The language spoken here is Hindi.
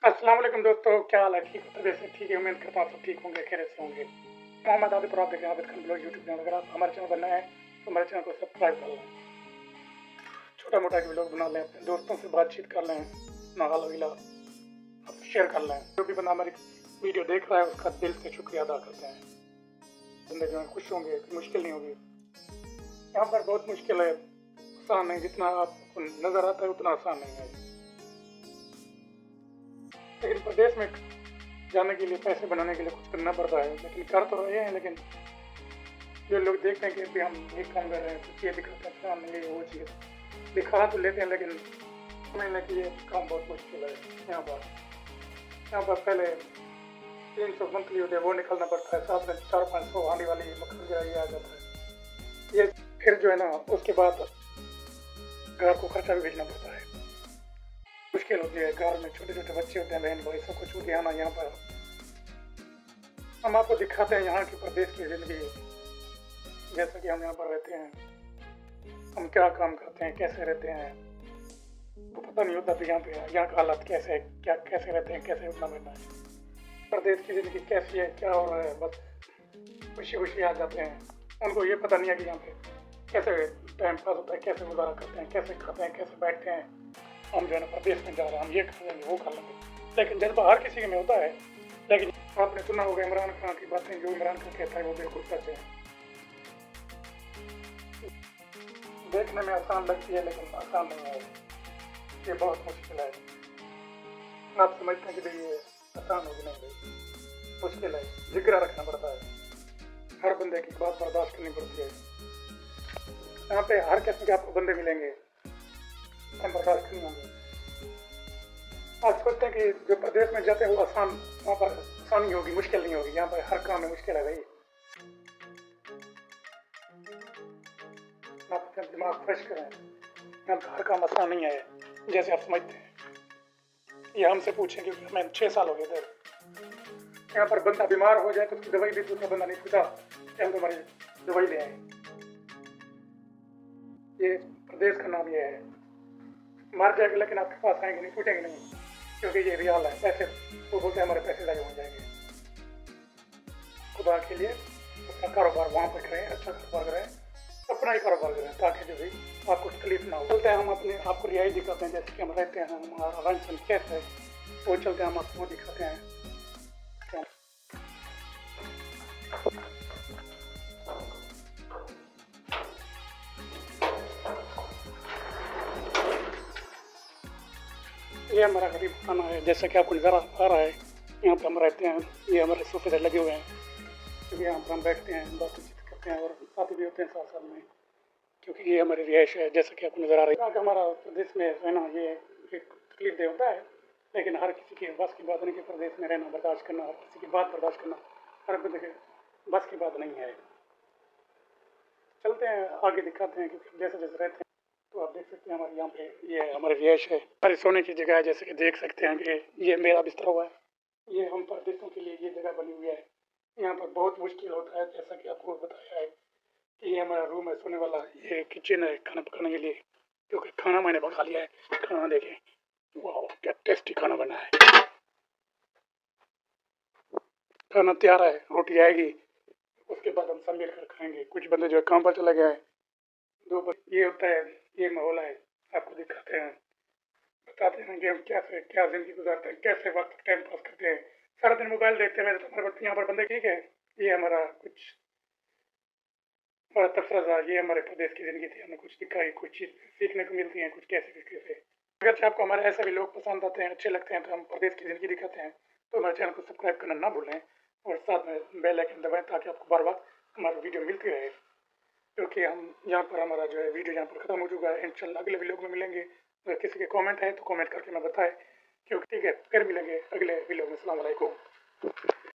अस्सलाम वालेकुम दोस्तों, क्या हाल है? ठीक हो? तबीयत से ठीक है? उम्मीद करता हूँ सब ठीक होंगे, खैरियत से होंगे। मोहम्मद आबिद और आप देख रहे हैं Abid Khan blog YouTube channel. अगर आप हमारे चैनल पर नए हैं तो हमारे चैनल को सब्सक्राइब कर लें। छोटा मोटा व्लॉग बना लें, अपने दोस्तों से बातचीत कर लें, नाला वगैरह शेयर कर लें। जो भी बंदा हमारी वीडियो देख रहा है उसका दिल से शुक्रिया अदा करते हैं। जिंदगी में खुश होंगे, मुश्किल नहीं होगी। यहाँ पर बहुत मुश्किल है, आसान नहीं। जितना आपको नज़र आता है उतना आसान नहीं है। लेकिन प्रदेश में जाने के लिए, पैसे बनाने के लिए कुछ करना पड़ता है, लेकिन कर तो रहे हैं। लेकिन जो लोग देखते हैं कि भी हम ये काम कर रहे हैं, कुछ ये दिखाते हैं, काम नहीं वो चीज़ दिखा तो लेते हैं, लेकिन समझने की ये काम बहुत मुश्किल है। यहाँ पर पहले 300 मंथली होते हैं, वो निकलना पड़ता है। साथ में 400-500 आने वाली मकसद ये आ जाता है। ये फिर जो है ना, उसके बाद घर को खर्चा भी भेजना पड़ता है, मुश्किल होती है। घर में छोटे छोटे बच्चे होते हैं, बहन भाई सब कुछ होती है ना। यहाँ पर हम आपको दिखाते हैं यहाँ की प्रदेश की ज़िंदगी, जैसा कि हम यहाँ पर रहते हैं, हम क्या काम करते हैं, कैसे रहते हैं, वो पता नहीं होता। यहाँ का हालात कैसे है, क्या कैसे रहते हैं, कैसे उठना बैठना है, प्रदेश की ज़िंदगी कैसी है, क्या हो रहा है। बस खुशी खुशी आ जाते हैं। उनको ये पता नहीं है कि यहाँ पे कैसे टाइम पास होता है, कैसे गुजारा करते हैं, कैसे खाते हैं, कैसे बैठते हैं। हम जो है ना प्रदेश में जा रहे हैं, हम ये कर लेंगे, वो कर लेंगे। लेकिन जज्बा हर किसी में होता है। लेकिन आपने सुना होगा इमरान खान की बातें, जो इमरान खान कहता है वो बिल्कुल सच है। देखने में आसान लगती है लेकिन आसान नहीं है, ये बहुत मुश्किल है। आप समझते हैं कि भाई ये आसान होगी, नहीं भाई मुश्किल है। जिगरा रखना पड़ता है, हर बंदे की बात बर्दाश्त करनी पड़ती है। यहाँ पे हर किस्म के आपको बंदे मिलेंगे, हम बर्दाश्त नहीं होंगे। आप सोचते हैं कि जो प्रदेश में जाते हैं वो आसान, वहाँ पर आसानी होगी, मुश्किल नहीं होगी। यहाँ पर हर काम में मुश्किल है भाई। आप अपना दिमाग फ्रेश करें, यहाँ पर हर काम आसान नहीं है जैसे आप समझते हैं। ये हमसे पूछें कि हमें 6 साल हो गए इधर। यहाँ पर बंदा बीमार हो जाए तो उसकी दवाई भी दूसरा बंदा नहीं पूछा कि हम तुम्हारी दवाई ले आए। ये प्रदेश का नाम ये है। मर जाएंगे लेकिन आपके पास आएंगे नहीं, पूछेंगे नहीं, क्योंकि ये रियाल है। पैसे वो बोलते हैं हमारे पैसे ज़ाया हो जाएंगे। खुदा के लिए अपना कारोबार वहाँ पर करें, अच्छा कारोबार करें, अपना ही कारोबार करें, ताकि जो भी आपको तकलीफ ना हो। चलते हैं हम अपने आपको रिहाई दिखाते हैं, जैसे कि हम रहते हैं, हमारा रहन सहन कैसे है वो चलते हैं, हम आपको वो दिखाते हैं। ये हमारा गरीब खाना है, जैसा कि आपको नज़र आ रहा है। यहाँ पर हम रहते हैं, ये हमारे सोफे लगे हुए हैं, क्योंकि यहाँ पर हम बैठते हैं, बातचीत करते हैं और साथी भी होते हैं साथ साथ में, क्योंकि ये हमारी रिहाइश है। जैसा कि आपको नज़र आ रहा है, हमारा प्रदेश में रहना ये एक तकलीफ दे होता है, लेकिन हर किसी के बस की बात नहीं कि प्रदेश में रहना, बर्दाश्त करना, हर किसी की बात बर्दाश्त करना हर बंदे के बस की बात नहीं है। चलते हैं आगे, दिखाते हैं, क्योंकि जैसे जैसे रहते हैं तो आप देख सकते हैं हमारे यहाँ पे ये हमारी रिहाइश है, हमारी सोने की जगह है। जैसे कि देख सकते हैं कि ये मेरा बिस्तर हुआ है, ये हम परदेशों के लिए ये जगह बनी हुई है। यहाँ पर बहुत मुश्किल होता है, जैसा कि आपको बताया है कि ये हमारा रूम है सोने वाला, ये किचन है खाना पकाने के लिए, क्योंकि खाना मैंने पका लिया है। खाना देखें, वाह क्या टेस्टी खाना बना है। खाना तैयार है, रोटी आएगी, उसके बाद हम सब मिलकर खाएंगे। कुछ बंदे जो है काम पर चले गए हैं, ये होता है, ये माहौल है। आपको दिखाते हैं, बताते हैं कि हम कैसे क्या जिंदगी गुजारते हैं, कैसे वक्त टाइम पास करते हैं। सारा दिन मोबाइल देखते हैं। तो हमारे यहाँ पर बंदे ठीक है। ये हमारा कुछ बड़ा तफरा, ये हमारे प्रदेश की ज़िंदगी थी। हमें कुछ दिखाई, कुछ चीज़ सीखने को मिलती हैं, कुछ कैसे कैसे। अगर आपको हमारे ऐसे भी लोग पसंद आते हैं, अच्छे लगते हैं, तो हम प्रदेश की ज़िंदगी दिखाते हैं, तो हमारे चैनल को सब्सक्राइब करना ना भूलें और साथ में बेल आइकन दबाएं, ताकि आपको बार बार हमारी वीडियो मिलती रहे। क्योंकि हम यहाँ पर हमारा जो है वीडियो यहाँ पर ख़त्म हो चुका है। इंशाल्लाह अगले वीडियो में मिलेंगे। अगर किसी के कमेंट है तो कमेंट करके मैं बताएं, क्योंकि ठीक है, फिर मिलेंगे अगले वीडियो में। अस्सलाम वालेकुम।